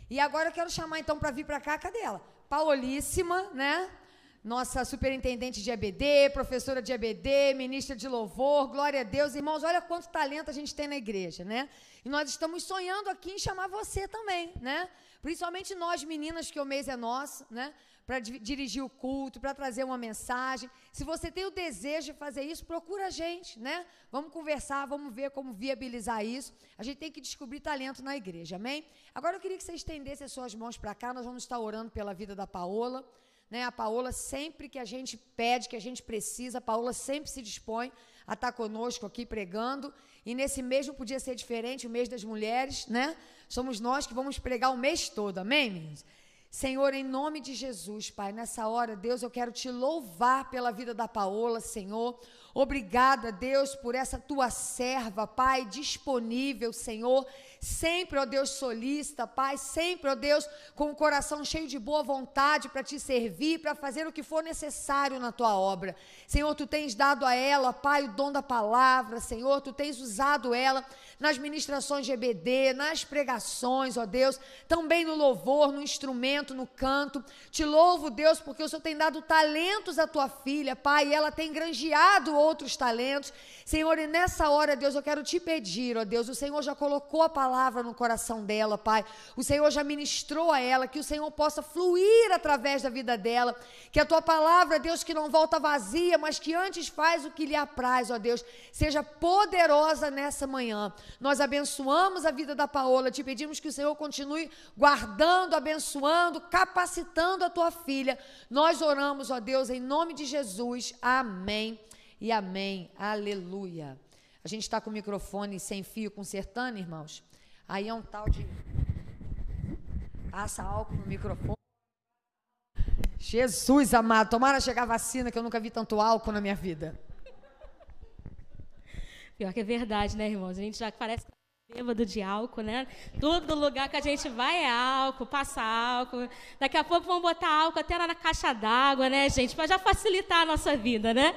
E agora eu quero chamar, então, para vir para cá, cadê ela? Paulíssima, né? Nossa superintendente de EBD, professora de EBD, ministra de louvor, glória a Deus. Irmãos, olha quanto talento a gente tem na igreja, né? E nós estamos sonhando aqui em chamar você também, né? Principalmente nós, meninas, que o mês é nosso, né? Para dirigir o culto, para trazer uma mensagem. Se você tem o desejo de fazer isso, procura a gente, né? Vamos conversar, vamos ver como viabilizar isso. A gente tem que descobrir talento na igreja, amém? Agora eu queria que você estendesse as suas mãos para cá, nós vamos estar orando pela vida da Paola, né? A Paola, sempre que a gente pede, que a gente precisa, a Paola sempre se dispõe a estar conosco aqui pregando, e nesse mês não podia ser diferente, o mês das mulheres, né? Somos nós que vamos pregar o mês todo, amém, meninos? Senhor, em nome de Jesus, Pai, nessa hora, Deus, eu quero te louvar pela vida da Paola, Senhor. Obrigada, Deus, por essa tua serva, Pai, disponível, Senhor, sempre, ó Deus, solícita, Pai, sempre, ó Deus, com o coração cheio de boa vontade para te servir, para fazer o que for necessário na tua obra. Senhor, tu tens dado a ela, Pai, o dom da palavra, Senhor, tu tens usado ela nas ministrações de EBD, nas pregações, ó Deus, também no louvor, no instrumento, no canto. Te louvo, Deus, porque o Senhor tem dado talentos à tua filha, Pai, e ela tem granjeado outros talentos. Senhor, e nessa hora, Deus, eu quero te pedir, ó Deus, o Senhor já colocou a palavra no coração dela, Pai, o Senhor já ministrou a ela, que o Senhor possa fluir através da vida dela, que a tua palavra, Deus, que não volta vazia, mas que antes faz o que lhe apraz, ó Deus, seja poderosa nessa manhã. Nós abençoamos a vida da Paola, te pedimos que o Senhor continue guardando, abençoando, capacitando a tua filha. Nós oramos, ó Deus, em nome de Jesus, amém e amém, aleluia. A gente está com o microfone sem fio consertando, irmãos, aí é um tal de passa álcool no microfone. Jesus amado, tomara chegar a vacina, que eu nunca vi tanto álcool na minha vida. Pior que é verdade, né, irmãos? A gente já parece bêbado de álcool, né? Todo lugar que a gente vai é álcool, passa álcool. Daqui a pouco vão botar álcool até lá na caixa d'água, né, gente? Para já facilitar a nossa vida, né?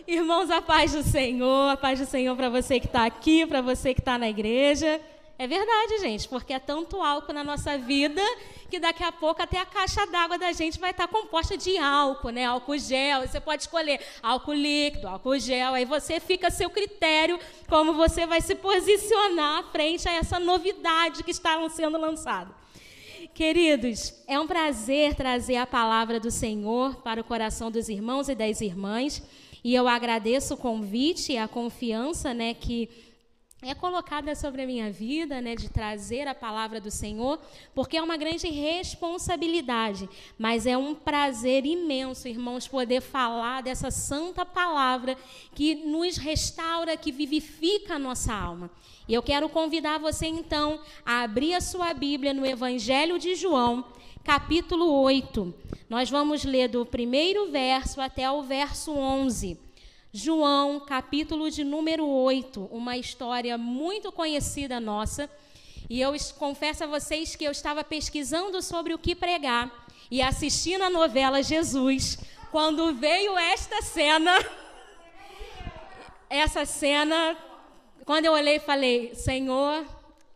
Irmãos, a paz do Senhor para você que está aqui, para você que está na igreja. É verdade, gente, porque é tanto álcool na nossa vida que daqui a pouco até a caixa d'água da gente vai estar composta de álcool, né? Álcool gel, você pode escolher álcool líquido, álcool gel, aí você fica a seu critério como você vai se posicionar frente a essa novidade que está sendo lançada. Queridos, é um prazer trazer a palavra do Senhor para o coração dos irmãos e das irmãs, e eu agradeço o convite e a confiança, né, que é colocada sobre a minha vida, né, de trazer a palavra do Senhor, porque é uma grande responsabilidade, mas é um prazer imenso, irmãos, poder falar dessa santa palavra que nos restaura, que vivifica a nossa alma. E eu quero convidar você, então, a abrir a sua Bíblia no Evangelho de João, capítulo 8. Nós vamos ler do primeiro verso até o verso 11. João, capítulo de número 8, uma história muito conhecida nossa, e eu confesso a vocês que eu estava pesquisando sobre o que pregar e assistindo a novela Jesus, quando veio essa cena, quando eu olhei e falei, Senhor,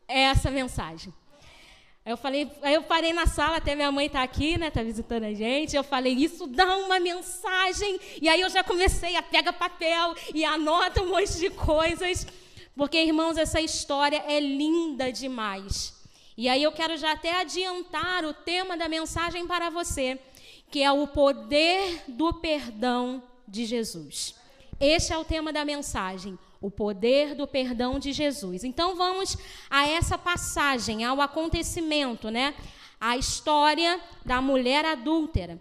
é essa mensagem. Aí eu parei na sala, até minha mãe está aqui, né, está visitando a gente, eu falei, isso dá uma mensagem, e aí eu já comecei a pegar papel e anota um monte de coisas, porque, irmãos, essa história é linda demais. E aí eu quero já até adiantar o tema da mensagem para você, que é o poder do perdão de Jesus. Este é o tema da mensagem, o poder do perdão de Jesus. Então vamos a essa passagem, ao acontecimento, né? A história da mulher adúltera.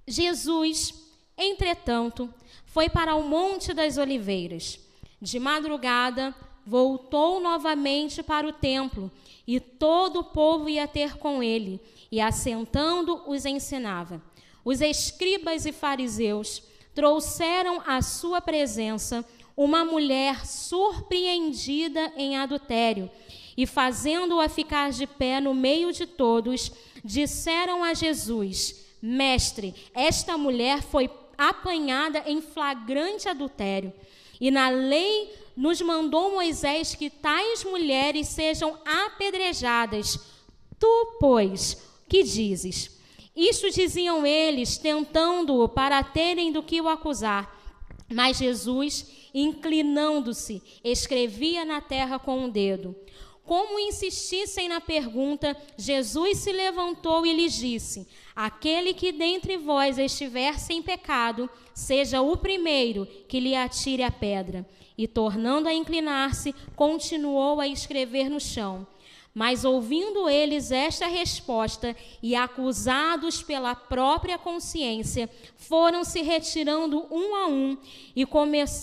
Jesus, entretanto, foi para o Monte das Oliveiras. De madrugada, voltou novamente para o templo, e todo o povo ia ter com ele, e assentando os ensinava. Os escribas e fariseus trouxeram à sua presença uma mulher surpreendida em adultério, e fazendo-a ficar de pé no meio de todos, disseram a Jesus, Mestre, esta mulher foi apanhada em flagrante adultério, e na lei nos mandou Moisés que tais mulheres sejam apedrejadas. Tu, pois, que dizes? Isto diziam eles, tentando-o para terem do que o acusar. Mas Jesus, inclinando-se, escrevia na terra com o dedo. Como insistissem na pergunta, Jesus se levantou e lhes disse: aquele que dentre vós estiver sem pecado, seja o primeiro que lhe atire a pedra. E, tornando a inclinar-se, continuou a escrever no chão. Mas, ouvindo eles esta resposta e acusados pela própria consciência, foram se retirando um a um, e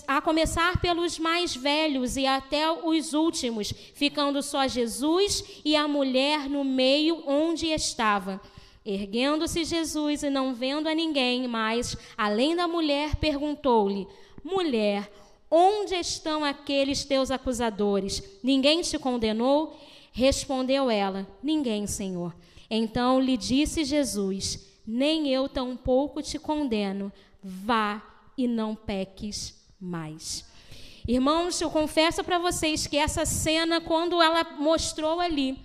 a começar pelos mais velhos e até os últimos, ficando só Jesus e a mulher no meio onde estava. Erguendo-se Jesus e não vendo a ninguém mais, além da mulher, perguntou-lhe: mulher, onde estão aqueles teus acusadores? Ninguém te condenou? Respondeu ela: ninguém, Senhor. Então lhe disse Jesus: nem eu tampouco te condeno. Vá e não peques mais. Irmãos, eu confesso para vocês que essa cena, quando ela mostrou ali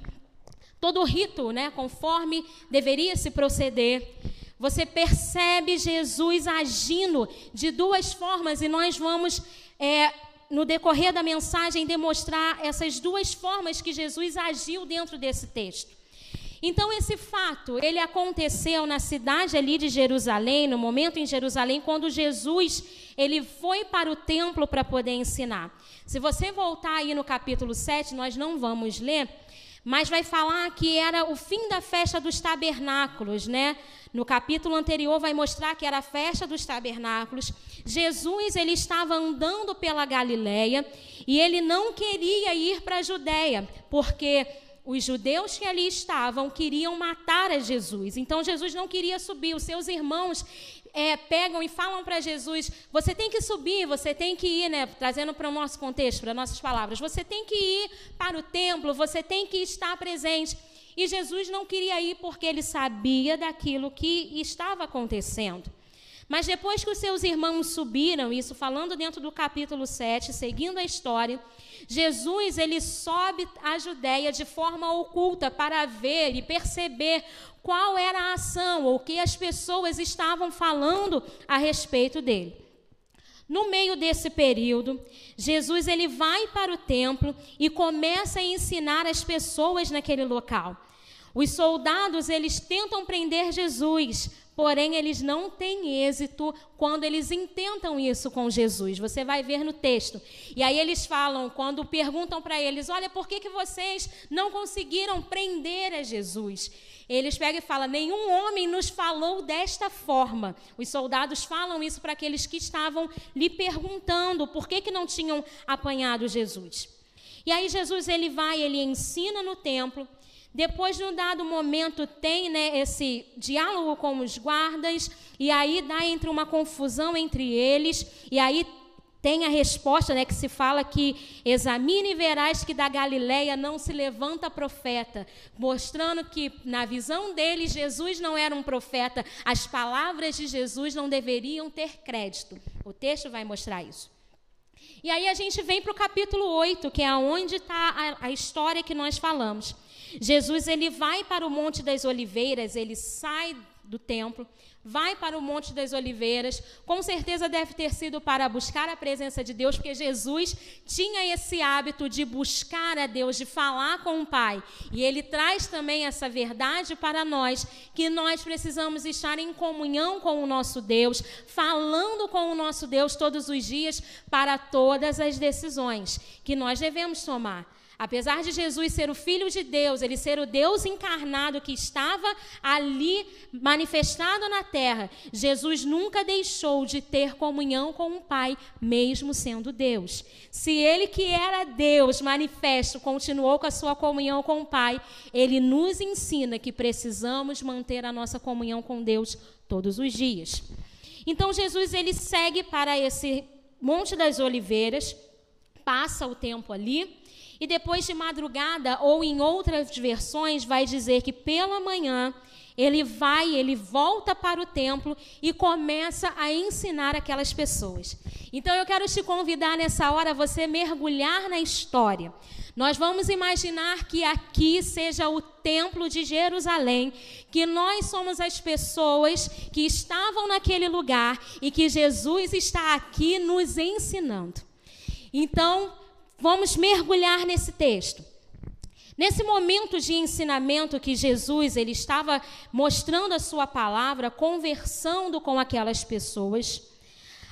todo o rito, né, conforme deveria se proceder, você percebe Jesus agindo de duas formas, e nós vamos no decorrer da mensagem, demonstrar essas duas formas que Jesus agiu dentro desse texto. Então, esse fato, ele aconteceu na cidade ali de Jerusalém, no momento em Jerusalém, quando Jesus, ele foi para o templo para poder ensinar. Se você voltar aí no capítulo 7, nós não vamos ler, mas vai falar que era o fim da festa dos tabernáculos, né? No capítulo anterior vai mostrar que era a festa dos tabernáculos. Jesus, ele estava andando pela Galileia e ele não queria ir para a Judéia, porque os judeus que ali estavam queriam matar a Jesus. Então, Jesus não queria subir. Os seus irmãos pegam e falam para Jesus: você tem que subir, você tem que ir, né? Trazendo para o nosso contexto, para nossas palavras, você tem que ir para o templo, você tem que estar presente. E Jesus não queria ir porque ele sabia daquilo que estava acontecendo. Mas depois que os seus irmãos subiram, isso falando dentro do capítulo 7, seguindo a história, Jesus, ele sobe à Judéia de forma oculta para ver e perceber qual era a ação ou o que as pessoas estavam falando a respeito dele. No meio desse período, Jesus, ele vai para o templo e começa a ensinar as pessoas naquele local. Os soldados, eles tentam prender Jesus, porém eles não têm êxito quando eles intentam isso com Jesus. Você vai ver no texto. E aí eles falam, quando perguntam para eles: olha, por que vocês não conseguiram prender a Jesus? Eles pegam e falam: nenhum homem nos falou desta forma. Os soldados falam isso para aqueles que estavam lhe perguntando por que não tinham apanhado Jesus. E aí Jesus, ele ensina no templo. Depois, num dado momento, tem, né, esse diálogo com os guardas, e aí dá uma confusão entre eles, e aí tem a resposta, né, que se fala que examine e verás que da Galileia não se levanta profeta, mostrando que na visão deles Jesus não era um profeta, as palavras de Jesus não deveriam ter crédito. O texto vai mostrar isso. E aí a gente vem para o capítulo 8, que é onde está a história que nós falamos. Jesus, ele vai para o Monte das Oliveiras, ele sai do templo, vai para o Monte das Oliveiras, com certeza deve ter sido para buscar a presença de Deus, porque Jesus tinha esse hábito de buscar a Deus, de falar com o Pai, e ele traz também essa verdade para nós, que nós precisamos estar em comunhão com o nosso Deus, falando com o nosso Deus todos os dias, para todas as decisões que nós devemos tomar. Apesar de Jesus ser o Filho de Deus, ele ser o Deus encarnado que estava ali manifestado na terra, Jesus nunca deixou de ter comunhão com o Pai, mesmo sendo Deus. Se ele, que era Deus manifesto, continuou com a sua comunhão com o Pai, ele nos ensina que precisamos manter a nossa comunhão com Deus todos os dias. Então Jesus, ele segue para esse Monte das Oliveiras, passa o tempo ali, e depois de madrugada, ou em outras versões, vai dizer que pela manhã ele volta para o templo e começa a ensinar aquelas pessoas. Então eu quero te convidar nessa hora a você mergulhar na história. Nós vamos imaginar que aqui seja o templo de Jerusalém, que nós somos as pessoas que estavam naquele lugar e que Jesus está aqui nos ensinando. Então, vamos mergulhar nesse texto. Nesse momento de ensinamento que Jesus ele estava mostrando a sua palavra, conversando com aquelas pessoas,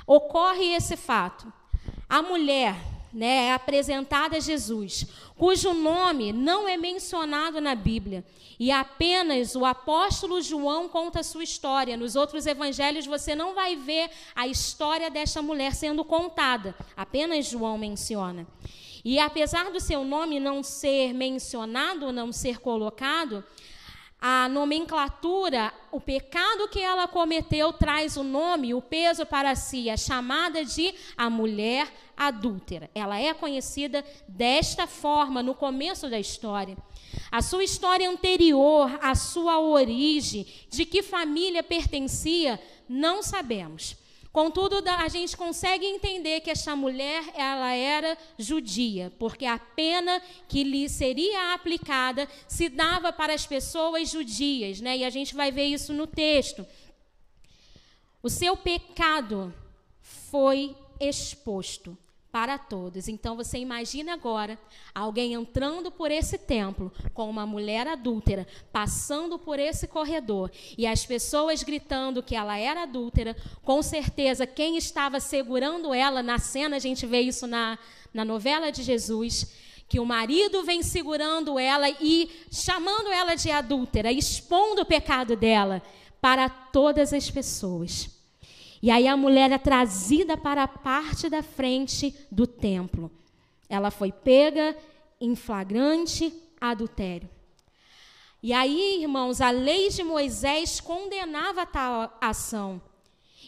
ocorre esse fato. A mulher, é apresentada a Jesus, cujo nome não é mencionado na Bíblia, e apenas o apóstolo João conta a sua história. Nos outros evangelhos você não vai ver a história desta mulher sendo contada, apenas João menciona. E apesar do seu nome não ser mencionado, não ser colocado, a nomenclatura, o pecado que ela cometeu traz o nome, o peso para si, a chamada de a mulher adúltera. Ela é conhecida desta forma no começo da história. A sua história anterior, a sua origem, de que família pertencia, não sabemos. Contudo, a gente consegue entender que esta mulher ela era judia, porque a pena que lhe seria aplicada se dava para as pessoas judias, E a gente vai ver isso no texto. O seu pecado foi exposto para todos. Então, você imagina agora alguém entrando por esse templo com uma mulher adúltera, passando por esse corredor, e as pessoas gritando que ela era adúltera. Com certeza, quem estava segurando ela, na cena a gente vê isso na novela de Jesus, que o marido vem segurando ela e chamando ela de adúltera, expondo o pecado dela para todas as pessoas. E aí a mulher é trazida para a parte da frente do templo. Ela foi pega em flagrante adultério. E aí, irmãos, a lei de Moisés condenava tal ação.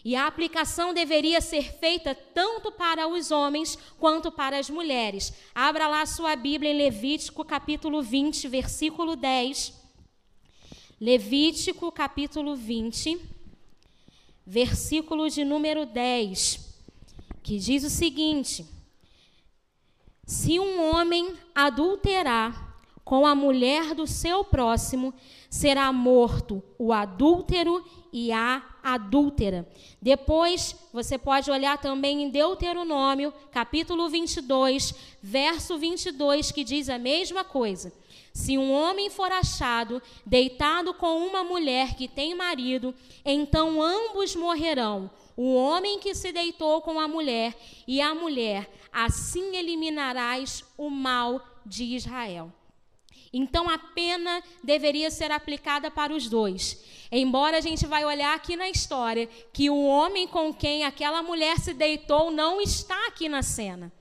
E a aplicação deveria ser feita tanto para os homens quanto para as mulheres. Abra lá a sua Bíblia em Levítico capítulo 20, versículo 10. Levítico capítulo 20. Versículo de número 10, que diz o seguinte: se um homem adulterar com a mulher do seu próximo, será morto o adúltero e a adúltera. Depois, você pode olhar também em Deuteronômio, capítulo 22, verso 22, que diz a mesma coisa. Se um homem for achado deitado com uma mulher que tem marido, então ambos morrerão, o homem que se deitou com a mulher e a mulher. Assim eliminarás o mal de Israel. Então a pena deveria ser aplicada para os dois. Embora a gente vai olhar aqui na história que o homem com quem aquela mulher se deitou não está aqui na cena.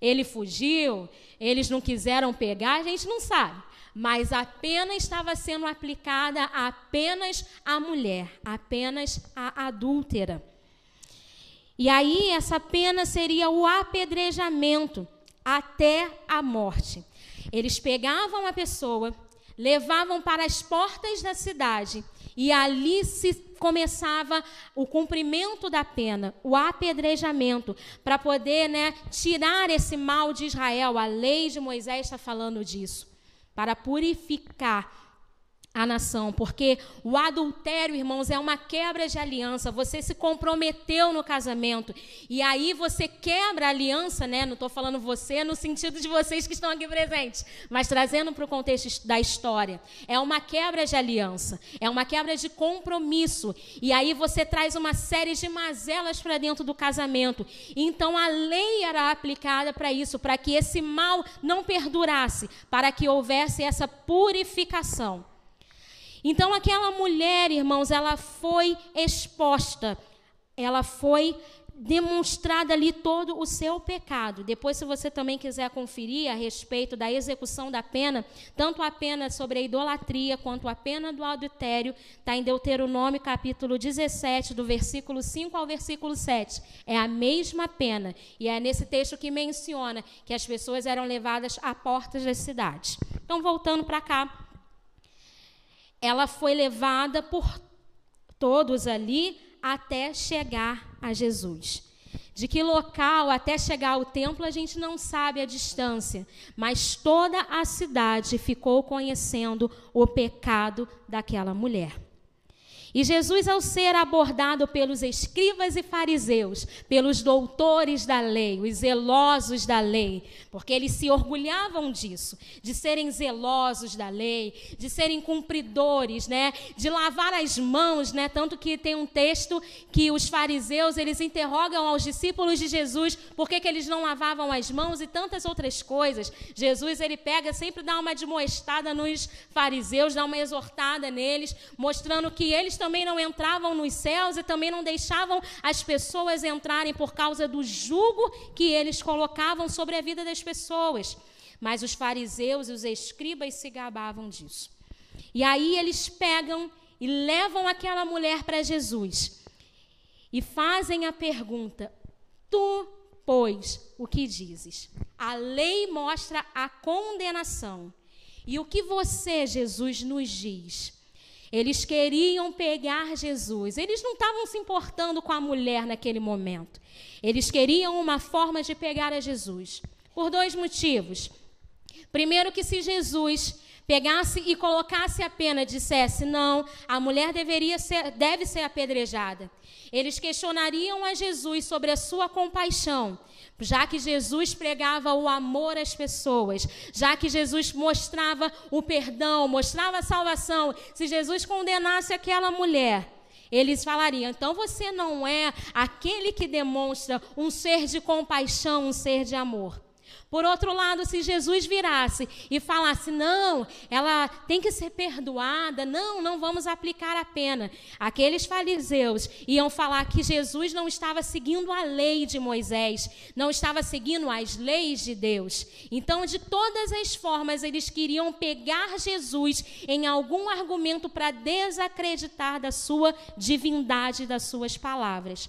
Ele fugiu, eles não quiseram pegar, a gente não sabe. Mas a pena estava sendo aplicada apenas à mulher, apenas à adúltera. E aí essa pena seria o apedrejamento até a morte. Eles pegavam a pessoa, levavam para as portas da cidade e ali se começava o cumprimento da pena, o apedrejamento, para poder tirar esse mal de Israel. A lei de Moisés está falando disso, para purificar a nação, porque o adultério, irmãos, é uma quebra de aliança. Você se comprometeu no casamento e aí você quebra a aliança, Não estou falando você no sentido de vocês que estão aqui presentes, mas trazendo para o contexto da história. É uma quebra de aliança, é uma quebra de compromisso, e aí você traz uma série de mazelas para dentro do casamento. Então a lei era aplicada para isso, para que esse mal não perdurasse, para que houvesse essa purificação. Então, aquela mulher, irmãos, ela foi exposta, ela foi demonstrada ali todo o seu pecado. Depois, se você também quiser conferir a respeito da execução da pena, tanto a pena sobre a idolatria quanto a pena do adultério, está em Deuteronômio capítulo 17, do versículo 5 ao versículo 7. É a mesma pena, e é nesse texto que menciona que as pessoas eram levadas a portas das cidades. Então, voltando para cá, ela foi levada por todos ali até chegar a Jesus. De que local até chegar ao templo a gente não sabe a distância, mas toda a cidade ficou conhecendo o pecado daquela mulher. E Jesus, ao ser abordado pelos escribas e fariseus, pelos doutores da lei, os zelosos da lei, porque eles se orgulhavam disso, de serem zelosos da lei, de serem cumpridores, né, de lavar as mãos, né, tanto que tem um texto que os fariseus, eles interrogam aos discípulos de Jesus por que eles não lavavam as mãos e tantas outras coisas. Jesus, ele pega, sempre dá uma admoestada nos fariseus, dá uma exortada neles, mostrando que eles também não entravam nos céus e também não deixavam as pessoas entrarem por causa do jugo que eles colocavam sobre a vida das pessoas. Mas os fariseus e os escribas se gabavam disso. E aí eles pegam e levam aquela mulher para Jesus e fazem a pergunta: tu, pois, o que dizes? A lei mostra a condenação. E o que você, Jesus, nos diz? Eles queriam pegar Jesus. Eles não estavam se importando com a mulher naquele momento. Eles queriam uma forma de pegar a Jesus. Por dois motivos. Primeiro, que se Jesus pegasse e colocasse a pena, dissesse, não, a mulher deve ser apedrejada. Eles questionariam a Jesus sobre a sua compaixão, já que Jesus pregava o amor às pessoas, já que Jesus mostrava o perdão, mostrava a salvação. Se Jesus condenasse aquela mulher, eles falariam, então você não é aquele que demonstra um ser de compaixão, um ser de amor. Por outro lado, se Jesus virasse e falasse, não, ela tem que ser perdoada, não vamos aplicar a pena. Aqueles fariseus iam falar que Jesus não estava seguindo a lei de Moisés, não estava seguindo as leis de Deus. Então, de todas as formas, eles queriam pegar Jesus em algum argumento para desacreditar da sua divindade, das suas palavras.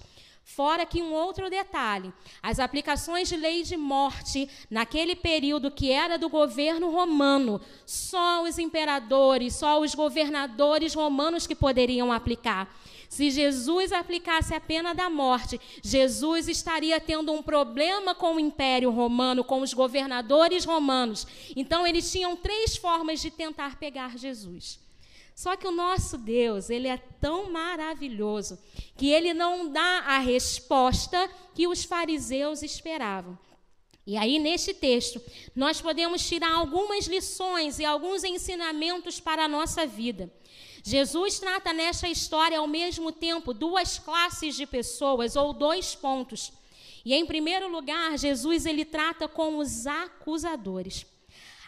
Fora que um outro detalhe, as aplicações de lei de morte, naquele período que era do governo romano, só os imperadores, só os governadores romanos que poderiam aplicar. Se Jesus aplicasse a pena da morte, Jesus estaria tendo um problema com o Império Romano, com os governadores romanos. Então, eles tinham 3 formas de tentar pegar Jesus. Só que o nosso Deus, ele é tão maravilhoso que ele não dá a resposta que os fariseus esperavam. E aí, neste texto, nós podemos tirar algumas lições e alguns ensinamentos para a nossa vida. Jesus trata nesta história, ao mesmo tempo, 2 classes de pessoas, ou 2 pontos. E, em primeiro lugar, Jesus ele trata com os acusadores.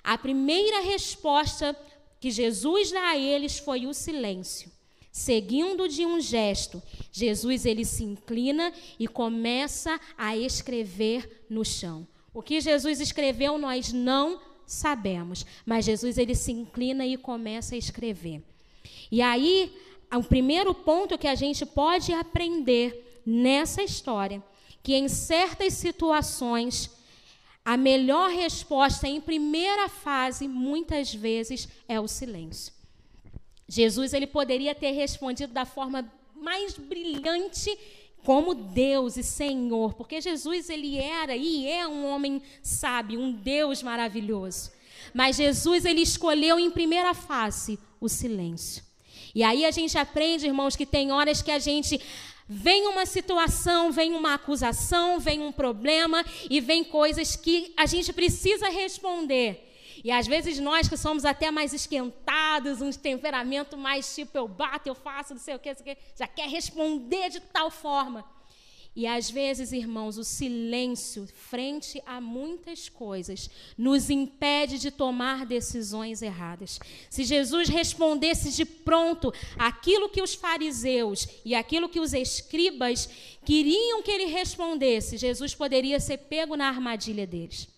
A primeira resposta que Jesus dá a eles foi o silêncio. Seguindo de um gesto, Jesus ele se inclina e começa a escrever no chão. O que Jesus escreveu nós não sabemos, mas Jesus ele se inclina e começa a escrever. E aí, o primeiro ponto que a gente pode aprender nessa história, que em certas situações a melhor resposta em primeira fase, muitas vezes, é o silêncio. Jesus ele poderia ter respondido da forma mais brilhante como Deus e Senhor, porque Jesus ele era e é um homem sábio, um Deus maravilhoso. Mas Jesus ele escolheu em primeira fase o silêncio. E aí a gente aprende, irmãos, que tem horas que a gente vem uma situação, vem uma acusação, vem um problema e vem coisas que a gente precisa responder. E às vezes nós que somos até mais esquentados, um temperamento mais tipo eu bato, eu faço, não sei o que, já quer responder de tal forma. E às vezes, irmãos, o silêncio frente a muitas coisas nos impede de tomar decisões erradas. Se Jesus respondesse de pronto aquilo que os fariseus e aquilo que os escribas queriam que ele respondesse, Jesus poderia ser pego na armadilha deles.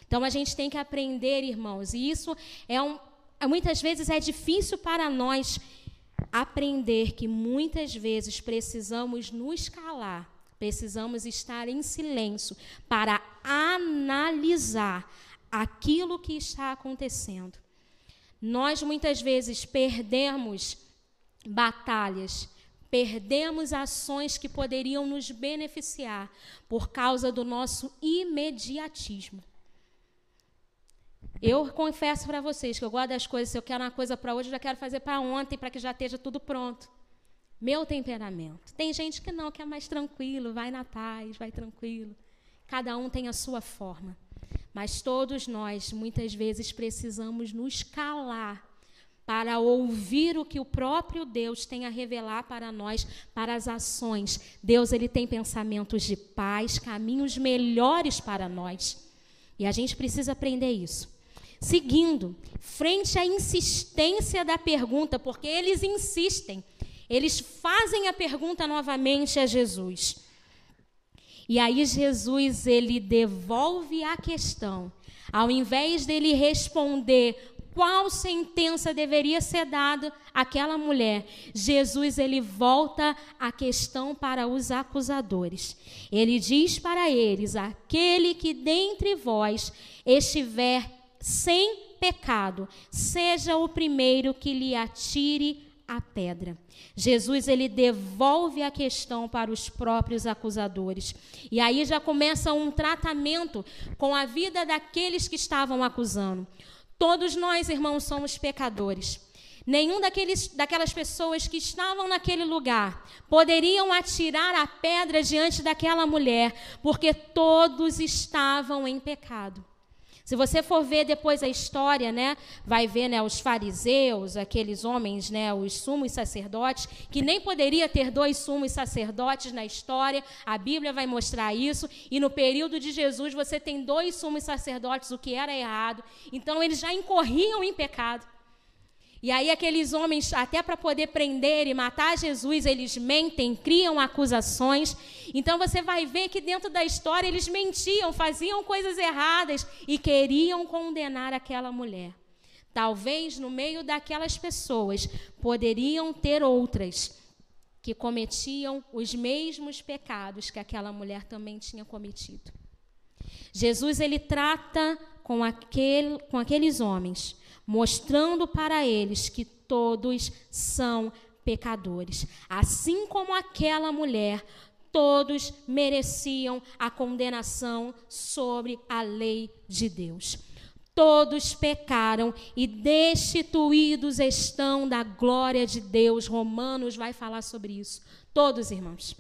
Então a gente tem que aprender, irmãos, e isso muitas vezes é difícil para nós aprender que muitas vezes precisamos nos calar. Precisamos estar em silêncio para analisar aquilo que está acontecendo. Nós muitas vezes perdemos batalhas, perdemos ações que poderiam nos beneficiar por causa do nosso imediatismo. Eu confesso para vocês que eu gosto das coisas, se eu quero uma coisa para hoje, eu já quero fazer para ontem, para que já esteja tudo pronto. Meu temperamento. Tem gente que não, que é mais tranquilo, vai na paz, vai tranquilo. Cada um tem a sua forma. Mas todos nós, muitas vezes, precisamos nos calar para ouvir o que o próprio Deus tem a revelar para nós, para as ações. Deus, ele tem pensamentos de paz, caminhos melhores para nós. E a gente precisa aprender isso. Seguindo, frente à insistência da pergunta, porque eles insistem, eles fazem a pergunta novamente a Jesus. E aí Jesus, ele devolve a questão. Ao invés dele responder qual sentença deveria ser dada àquela mulher, Jesus, ele volta a questão para os acusadores. Ele diz para eles: aquele que dentre vós estiver sem pecado, seja o primeiro que lhe atire a pedra. Jesus, ele devolve a questão para os próprios acusadores. E aí já começa um tratamento com a vida daqueles que estavam acusando. Todos nós, irmãos, somos pecadores. Nenhum daquelas pessoas que estavam naquele lugar poderiam atirar a pedra diante daquela mulher, porque todos estavam em pecado. Se você for ver depois a história, né, vai ver, né, os fariseus, aqueles homens, né, os sumos sacerdotes, que nem poderia ter 2 sumos sacerdotes na história, a Bíblia vai mostrar isso, e no período de Jesus você tem 2 sumos sacerdotes, o que era errado, então eles já incorriam em pecado. E aí aqueles homens, até para poder prender e matar Jesus, eles mentem, criam acusações. Então você vai ver que dentro da história eles mentiam, faziam coisas erradas e queriam condenar aquela mulher. Talvez no meio daquelas pessoas poderiam ter outras que cometiam os mesmos pecados que aquela mulher também tinha cometido. Jesus, ele trata com aqueles homens, mostrando para eles que todos são pecadores. Assim como aquela mulher, todos mereciam a condenação sobre a lei de Deus. Todos pecaram e destituídos estão da glória de Deus. Romanos vai falar sobre isso. Todos, irmãos.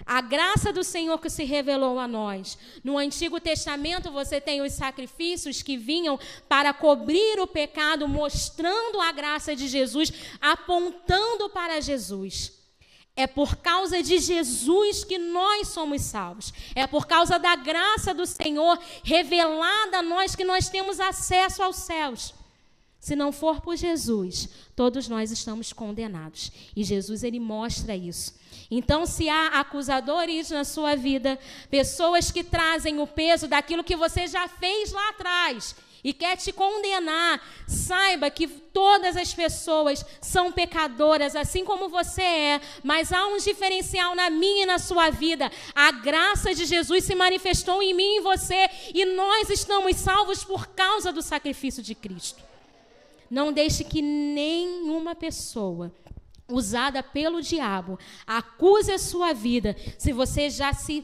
A graça do Senhor que se revelou a nós. No Antigo Testamento você tem os sacrifícios que vinham para cobrir o pecado, mostrando a graça de Jesus, apontando para Jesus. É por causa de Jesus que nós somos salvos. É por causa da graça do Senhor revelada a nós que nós temos acesso aos céus. Se não for por Jesus, todos nós estamos condenados. E Jesus, ele mostra isso. Então, se há acusadores na sua vida, pessoas que trazem o peso daquilo que você já fez lá atrás e quer te condenar, saiba que todas as pessoas são pecadoras, assim como você é, mas há um diferencial na minha e na sua vida. A graça de Jesus se manifestou em mim e em você, e nós estamos salvos por causa do sacrifício de Cristo. Não deixe que nenhuma pessoa usada pelo diabo acuse a sua vida. Se você já se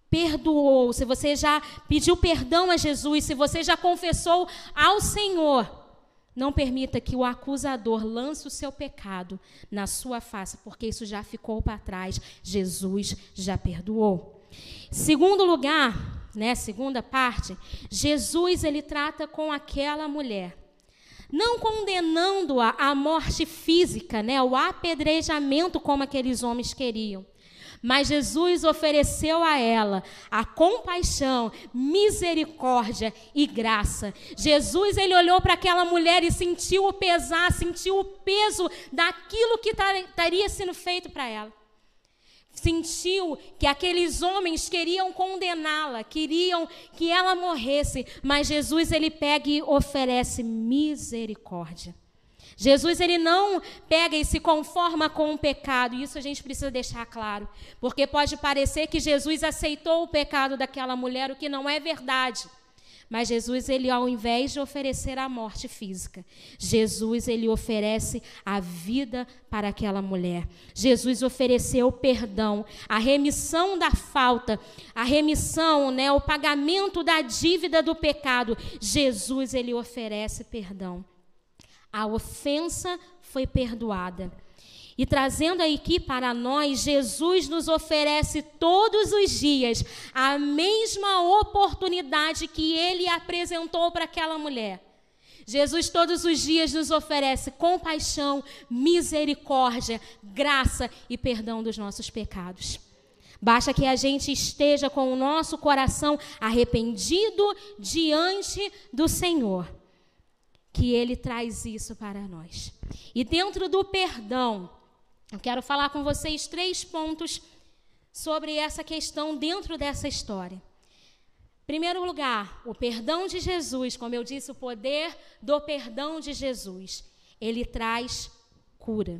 perdoou, se você já pediu perdão a Jesus, se você já confessou ao Senhor, não permita que o acusador lance o seu pecado na sua face, porque isso já ficou para trás. Jesus já perdoou. Segundo lugar, né, segunda parte, Jesus, ele trata com aquela mulher, não condenando-a à morte física, né, o apedrejamento como aqueles homens queriam. Mas Jesus ofereceu a ela a compaixão, misericórdia e graça. Jesus, ele olhou para aquela mulher e sentiu o pesar, sentiu o peso daquilo que estaria sendo feito para ela. Sentiu que aqueles homens queriam condená-la, queriam que ela morresse, mas Jesus, ele pega e oferece misericórdia. Jesus, ele não pega e se conforma com o pecado, e isso a gente precisa deixar claro, porque pode parecer que Jesus aceitou o pecado daquela mulher, o que não é verdade. Mas Jesus, ele, ao invés de oferecer a morte física, Jesus, ele oferece a vida para aquela mulher. Jesus ofereceu o perdão, a remissão da falta, a remissão, né, o pagamento da dívida do pecado. Jesus, ele oferece perdão. A ofensa foi perdoada. E trazendo aqui para nós, Jesus nos oferece todos os dias a mesma oportunidade que ele apresentou para aquela mulher. Jesus todos os dias nos oferece compaixão, misericórdia, graça e perdão dos nossos pecados. Basta que a gente esteja com o nosso coração arrependido diante do Senhor, que ele traz isso para nós. E dentro do perdão, eu quero falar com vocês 3 pontos sobre essa questão dentro dessa história. Em primeiro lugar, o perdão de Jesus, como eu disse, o poder do perdão de Jesus, ele traz cura.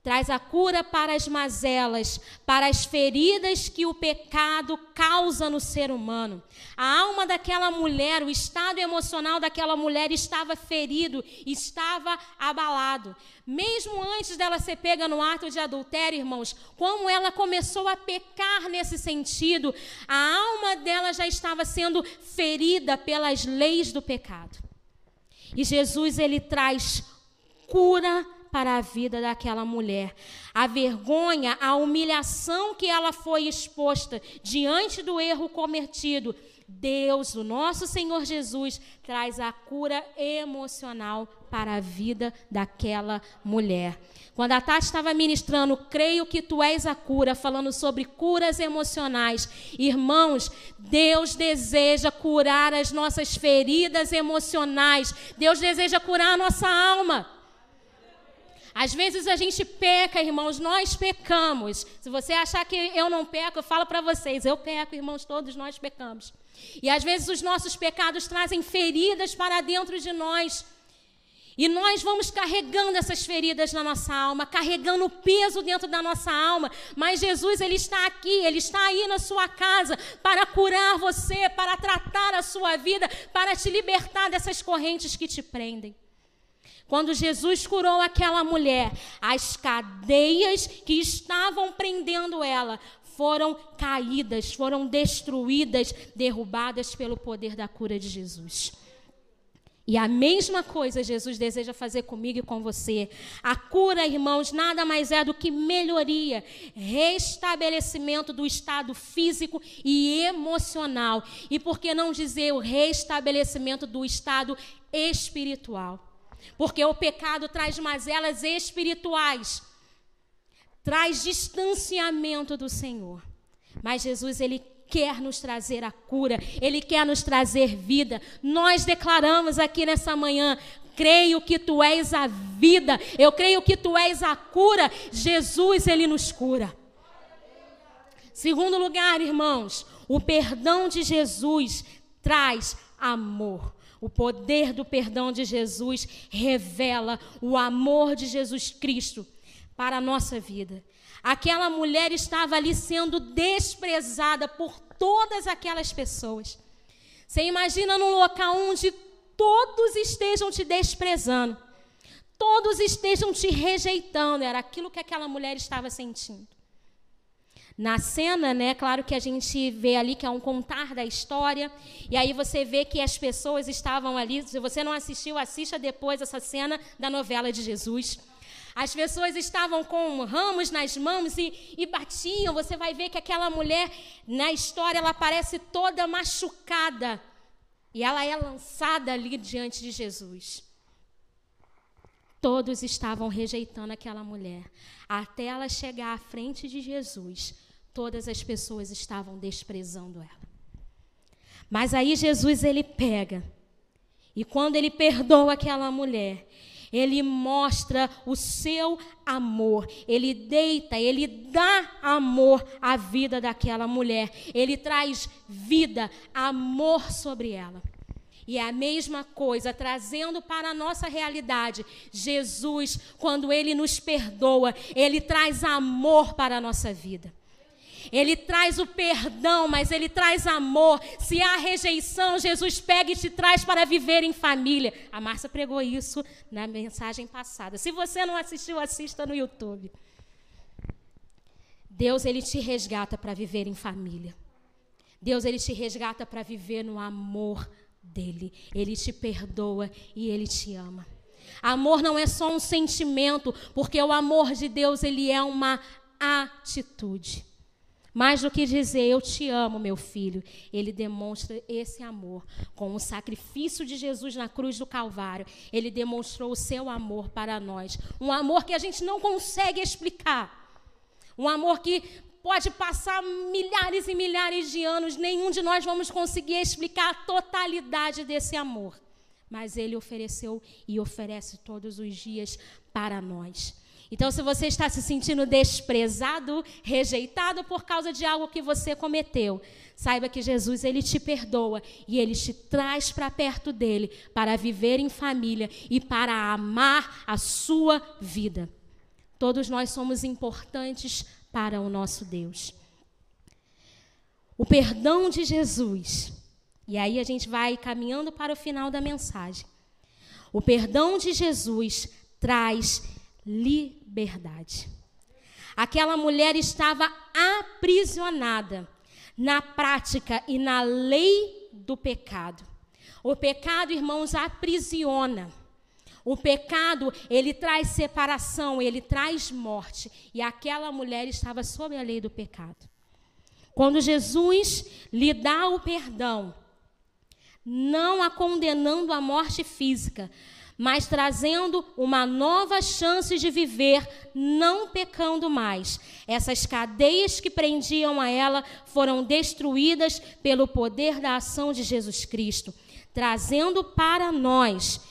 Traz a cura para as mazelas, para as feridas que o pecado causa no ser humano. A alma daquela mulher, o estado emocional daquela mulher estava ferido, estava abalado. Mesmo antes dela ser pega no ato de adultério, irmãos, como ela começou a pecar nesse sentido, a alma dela já estava sendo ferida pelas leis do pecado. E Jesus, ele traz cura para a vida daquela mulher. A vergonha, a humilhação que ela foi exposta diante do erro cometido, Deus, o nosso Senhor Jesus, traz a cura emocional para a vida daquela mulher. Quando a Tati estava ministrando, creio que tu és a cura, falando sobre curas emocionais. Irmãos, Deus deseja curar as nossas feridas emocionais. Deus deseja curar a nossa alma. Às vezes a gente peca, irmãos, nós pecamos. Se você achar que eu não peco, eu falo para vocês, eu peco, irmãos, todos nós pecamos. E às vezes os nossos pecados trazem feridas para dentro de nós. E nós vamos carregando essas feridas na nossa alma, carregando o peso dentro da nossa alma. Mas Jesus, ele está aqui, ele está aí na sua casa para curar você, para tratar a sua vida, para te libertar dessas correntes que te prendem. Quando Jesus curou aquela mulher, as cadeias que estavam prendendo ela foram caídas, foram destruídas, derrubadas pelo poder da cura de Jesus. E a mesma coisa Jesus deseja fazer comigo e com você. A cura, irmãos, nada mais é do que melhoria, restabelecimento do estado físico e emocional. E por que não dizer o restabelecimento do estado espiritual? Porque o pecado traz mazelas espirituais, traz distanciamento do Senhor. Mas Jesus, ele quer nos trazer a cura, ele quer nos trazer vida. Nós declaramos aqui nessa manhã, creio que tu és a vida, eu creio que tu és a cura. Jesus, ele nos cura. Segundo lugar, irmãos, o perdão de Jesus traz amor. O poder do perdão de Jesus revela o amor de Jesus Cristo para a nossa vida. Aquela mulher estava ali sendo desprezada por todas aquelas pessoas. Você imagina num local onde todos estejam te desprezando, todos estejam te rejeitando. Era aquilo que aquela mulher estava sentindo. Na cena, né, claro que a gente vê ali que é um contar da história, e aí você vê que as pessoas estavam ali. Se você não assistiu, assista depois essa cena da novela de Jesus. As pessoas estavam com ramos nas mãos e batiam. Você vai ver que aquela mulher, na história, ela parece toda machucada, e ela é lançada ali diante de Jesus. Todos estavam rejeitando aquela mulher, até ela chegar à frente de Jesus. Todas as pessoas estavam desprezando ela. Mas aí Jesus, ele pega, e quando ele perdoa aquela mulher, ele mostra o seu amor. Ele deita, ele dá amor à vida daquela mulher. Ele traz vida, amor sobre ela. E é a mesma coisa, trazendo para a nossa realidade. Jesus, quando ele nos perdoa, ele traz amor para a nossa vida. Ele traz o perdão, mas Ele traz amor. Se há rejeição, Jesus pega e te traz para viver em família. A Márcia pregou isso na mensagem passada. Se você não assistiu, assista no YouTube. Deus, Ele te resgata para viver em família. Deus, Ele te resgata para viver no amor dEle. Ele te perdoa e Ele te ama. Amor não é só um sentimento, porque o amor de Deus, ele é uma atitude. Mais do que dizer, eu te amo, meu filho, ele demonstra esse amor. Com o sacrifício de Jesus na cruz do Calvário, ele demonstrou o seu amor para nós. Um amor que a gente não consegue explicar. Um amor que pode passar milhares e milhares de anos, nenhum de nós vamos conseguir explicar a totalidade desse amor. Mas Ele ofereceu e oferece todos os dias para nós. Então, se você está se sentindo desprezado, rejeitado por causa de algo que você cometeu, saiba que Jesus, Ele te perdoa e Ele te traz para perto dEle para viver em família e para amar a sua vida. Todos nós somos importantes para o nosso Deus. O perdão de Jesus... E aí a gente vai caminhando para o final da mensagem. O perdão de Jesus traz liberdade. Aquela mulher estava aprisionada na prática e na lei do pecado. O pecado, irmãos, aprisiona. O pecado, ele traz separação, ele traz morte. E aquela mulher estava sob a lei do pecado. Quando Jesus lhe dá o perdão, não a condenando à morte física, mas trazendo uma nova chance de viver, não pecando mais. Essas cadeias que prendiam a ela foram destruídas pelo poder da ação de Jesus Cristo, trazendo para nós,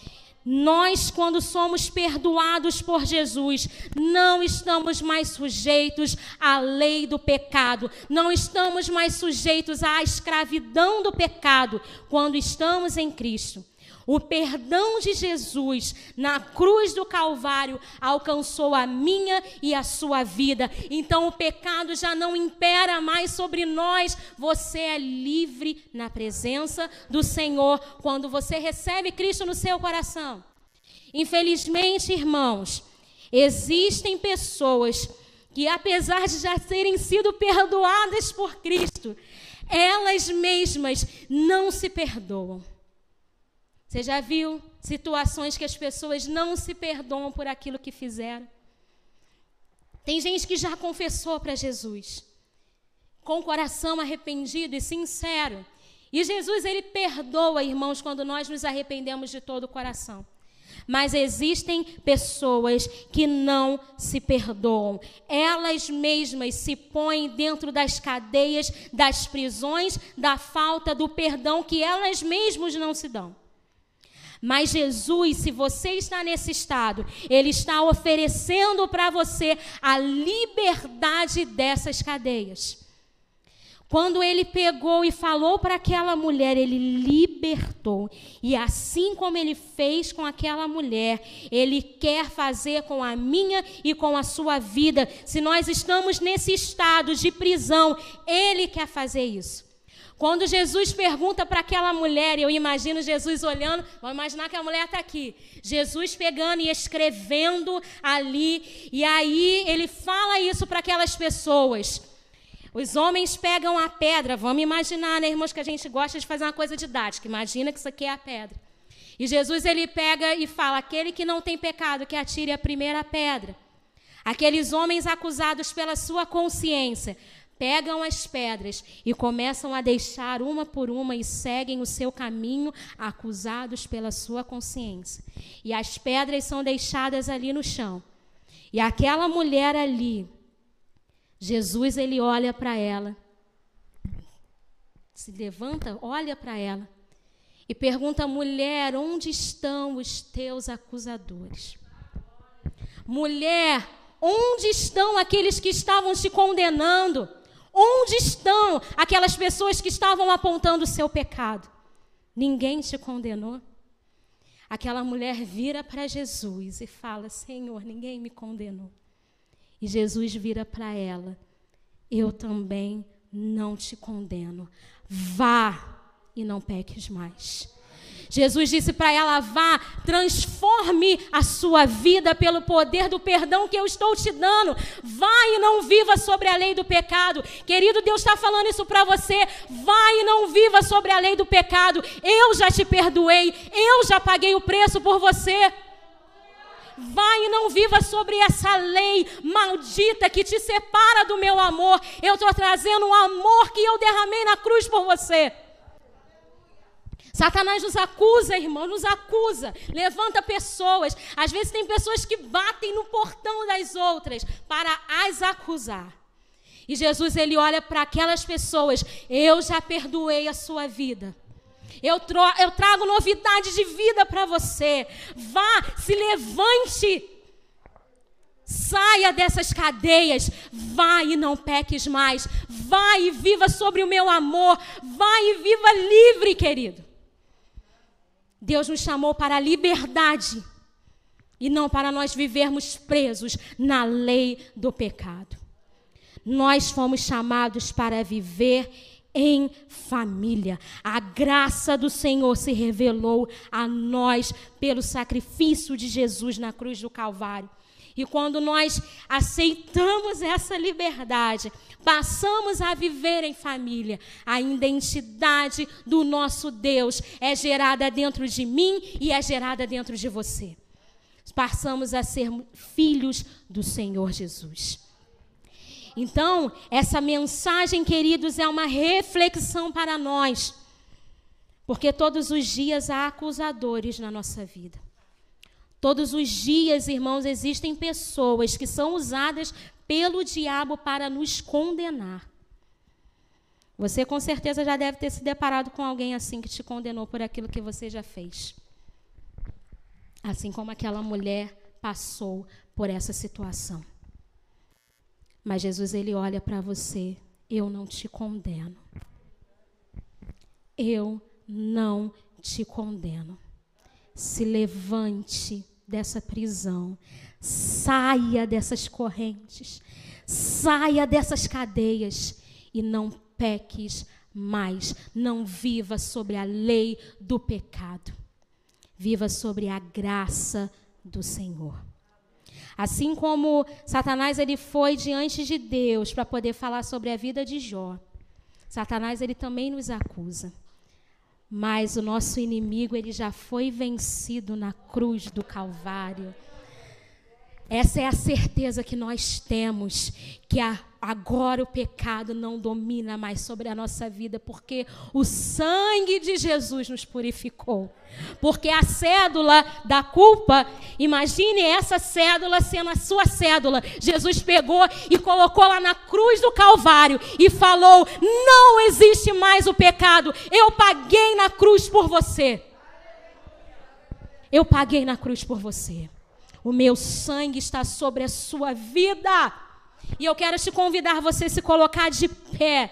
quando somos perdoados por Jesus, não estamos mais sujeitos à lei do pecado, não estamos mais sujeitos à escravidão do pecado quando estamos em Cristo. O perdão de Jesus na cruz do Calvário alcançou a minha e a sua vida. Então o pecado já não impera mais sobre nós. Você é livre na presença do Senhor quando você recebe Cristo no seu coração. Infelizmente, irmãos, existem pessoas que, apesar de já terem sido perdoadas por Cristo, elas mesmas não se perdoam. Você já viu situações que as pessoas não se perdoam por aquilo que fizeram? Tem gente que já confessou para Jesus, com o coração arrependido e sincero. E Jesus, ele perdoa, irmãos, quando nós nos arrependemos de todo o coração. Mas existem pessoas que não se perdoam. Elas mesmas se põem dentro das cadeias, das prisões, da falta do perdão que elas mesmas não se dão. Mas Jesus, se você está nesse estado, Ele está oferecendo para você a liberdade dessas cadeias. Quando Ele pegou e falou para aquela mulher, Ele libertou. E assim como Ele fez com aquela mulher, Ele quer fazer com a minha e com a sua vida. Se nós estamos nesse estado de prisão, Ele quer fazer isso. Quando Jesus pergunta para aquela mulher, eu imagino Jesus olhando, vamos imaginar que a mulher está aqui. Jesus pegando e escrevendo ali, e aí Ele fala isso para aquelas pessoas. Os homens pegam a pedra, vamos imaginar, né, irmãos, que a gente gosta de fazer uma coisa didática. Imagina que isso aqui é a pedra. E Jesus, ele pega e fala, aquele que não tem pecado, que atire a primeira pedra. Aqueles homens acusados pela sua consciência, pegam as pedras e começam a deixar uma por uma e seguem o seu caminho, acusados pela sua consciência. E as pedras são deixadas ali no chão. E aquela mulher ali, Jesus, ele olha para ela, se levanta, olha para ela e pergunta, mulher, onde estão os teus acusadores? Mulher, onde estão aqueles que estavam te condenando? Onde estão aquelas pessoas que estavam apontando o seu pecado? Ninguém te condenou? Aquela mulher vira para Jesus e fala, Senhor, ninguém me condenou. E Jesus vira para ela eu também não te condeno. Vá e não peques mais. Jesus disse para ela: vá, transforme a sua vida pelo poder do perdão que eu estou te dando. Vá e não viva sobre a lei do pecado. Querido, Deus está falando isso para você. Vá e não viva sobre a lei do pecado. Eu já te perdoei. Eu já paguei o preço por você. Vá e não viva sobre essa lei maldita que te separa do meu amor. Eu estou trazendo o amor que eu derramei na cruz por você. Satanás nos acusa, irmão, nos acusa, levanta pessoas. Às vezes tem pessoas que batem no portão das outras para as acusar. E Jesus, ele olha para aquelas pessoas: eu já perdoei a sua vida. Eu trago novidade de vida para você. Vá, se levante. Saia dessas cadeias. Vá e não peques mais. Vá e viva sobre o meu amor. Vá e viva livre, querido. Deus nos chamou para a liberdade e não para nós vivermos presos na lei do pecado. Nós fomos chamados para viver em família. A graça do Senhor se revelou a nós pelo sacrifício de Jesus na cruz do Calvário. E quando nós aceitamos essa liberdade, passamos a viver em família, a identidade do nosso Deus é gerada dentro de mim e é gerada dentro de você. Passamos a ser filhos do Senhor Jesus. Então, essa mensagem, queridos, é uma reflexão para nós, porque todos os dias há acusadores na nossa vida. Todos os dias, irmãos, existem pessoas que são usadas pelo diabo para nos condenar. Você com certeza já deve ter se deparado com alguém assim que te condenou por aquilo que você já fez. Assim como aquela mulher passou por essa situação. Mas Jesus, ele olha para você: eu não te condeno. Eu não te condeno. Se levante dessa prisão, saia dessas correntes, saia dessas cadeias e não peques mais. Não viva sobre a lei do pecado. Viva sobre a graça do Senhor. Assim como Satanás, ele foi diante de Deus para poder falar sobre a vida de Jó, Satanás, ele também nos acusa. Mas o nosso inimigo, ele já foi vencido na cruz do Calvário. Essa é a certeza que nós temos, que agora o pecado não domina mais sobre a nossa vida, porque o sangue de Jesus nos purificou. Porque a cédula da culpa, imagine essa cédula sendo a sua cédula. Jesus pegou e colocou lá na cruz do Calvário e falou: não existe mais o pecado, eu paguei na cruz por você. Eu paguei na cruz por você. O meu sangue está sobre a sua vida. E eu quero te convidar a você se colocar de pé,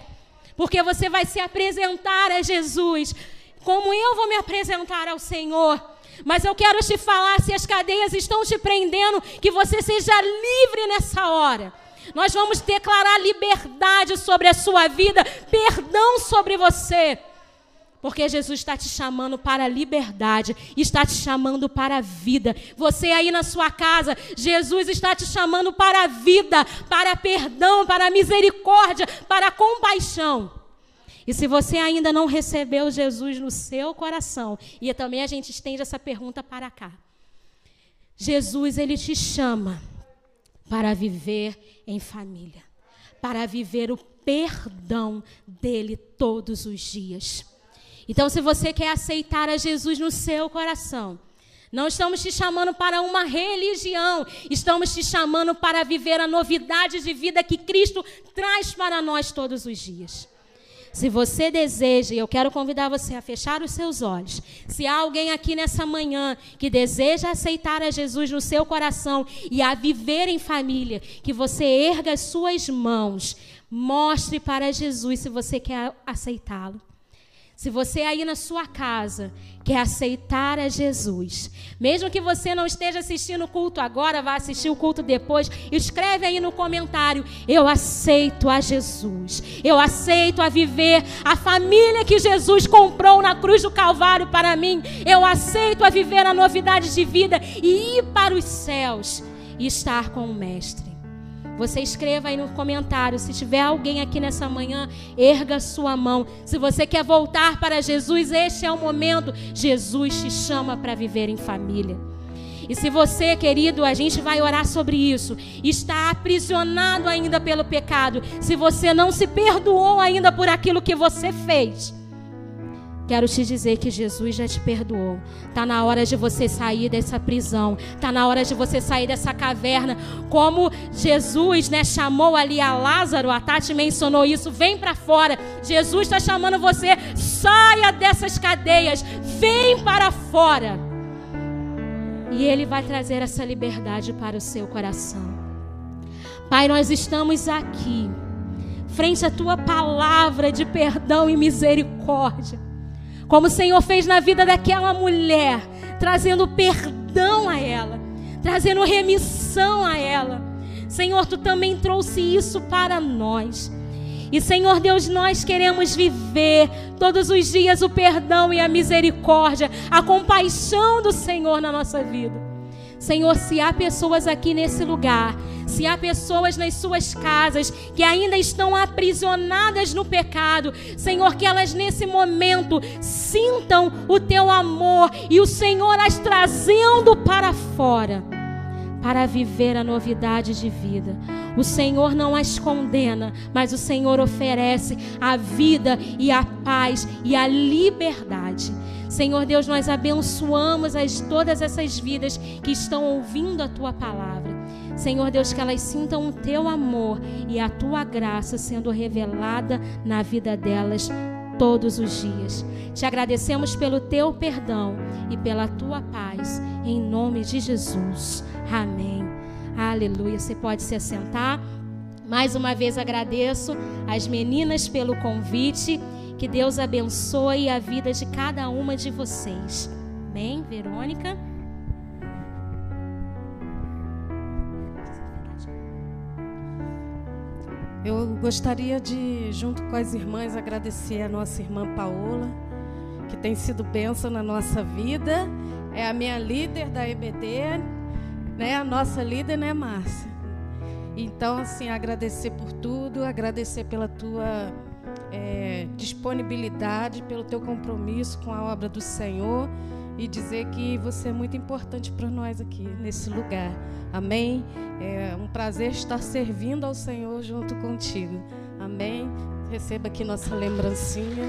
porque você vai se apresentar a Jesus, como eu vou me apresentar ao Senhor. Mas eu quero te falar, se as cadeias estão te prendendo, que você seja livre nessa hora. Nós vamos declarar liberdade sobre a sua vida, perdão sobre você. Porque Jesus está te chamando para a liberdade, está te chamando para a vida. Você aí na sua casa, Jesus está te chamando para a vida, para perdão, para misericórdia, para compaixão. E se você ainda não recebeu Jesus no seu coração, e também a gente estende essa pergunta para cá. Jesus, ele te chama para viver em família, para viver o perdão dele todos os dias. Então, se você quer aceitar a Jesus no seu coração, não estamos te chamando para uma religião, estamos te chamando para viver a novidade de vida que Cristo traz para nós todos os dias. Se você deseja, e eu quero convidar você a fechar os seus olhos, se há alguém aqui nessa manhã que deseja aceitar a Jesus no seu coração e a viver em família, que você erga as suas mãos, mostre para Jesus se você quer aceitá-lo. Se você aí na sua casa quer aceitar a Jesus, mesmo que você não esteja assistindo o culto agora, vá assistir o culto depois, escreve aí no comentário: eu aceito a Jesus, eu aceito a viver a família que Jesus comprou na cruz do Calvário para mim, eu aceito a viver a novidade de vida e ir para os céus e estar com o Mestre. Você escreva aí no comentário. Se tiver alguém aqui nessa manhã, erga sua mão. Se você quer voltar para Jesus, este é o momento. Jesus te chama para viver em família. E se você, querido, a gente vai orar sobre isso, está aprisionado ainda pelo pecado, se você não se perdoou ainda por aquilo que você fez, quero te dizer que Jesus já te perdoou. Está na hora de você sair dessa prisão. Está na hora de você sair dessa caverna. Como Jesus, chamou ali a Lázaro, a Tati mencionou isso, vem para fora. Jesus está chamando você, saia dessas cadeias, vem para fora. E Ele vai trazer essa liberdade para o seu coração. Pai, nós estamos aqui, frente à Tua palavra de perdão e misericórdia. Como o Senhor fez na vida daquela mulher, trazendo perdão a ela, trazendo remissão a ela. Senhor, Tu também trouxe isso para nós. E Senhor Deus, nós queremos viver todos os dias o perdão e a misericórdia, a compaixão do Senhor na nossa vida. Senhor, se há pessoas aqui nesse lugar, se há pessoas nas suas casas que ainda estão aprisionadas no pecado, Senhor, que elas nesse momento sintam o Teu amor e o Senhor as trazendo para fora, para viver a novidade de vida. O Senhor não as condena, mas o Senhor oferece a vida e a paz e a liberdade. Senhor Deus, nós abençoamos todas essas vidas que estão ouvindo a Tua palavra. Senhor Deus, que elas sintam o Teu amor e a Tua graça sendo revelada na vida delas todos os dias. Te agradecemos pelo Teu perdão e pela Tua paz, em nome de Jesus. Amém. Aleluia. Você pode se assentar. Mais uma vez agradeço às meninas pelo convite. Que Deus abençoe a vida de cada uma de vocês. Amém, Verônica? Eu gostaria de, junto com as irmãs, agradecer a nossa irmã Paola, que tem sido bênção na nossa vida. É a minha líder da EBD, a nossa líder, Márcia? Então, assim, agradecer por tudo, agradecer pela tua disponibilidade, pelo teu compromisso com a obra do Senhor e dizer que você é muito importante para nós aqui nesse lugar. Amém? É um prazer estar servindo ao Senhor junto contigo. Amém? Receba aqui nossa lembrancinha.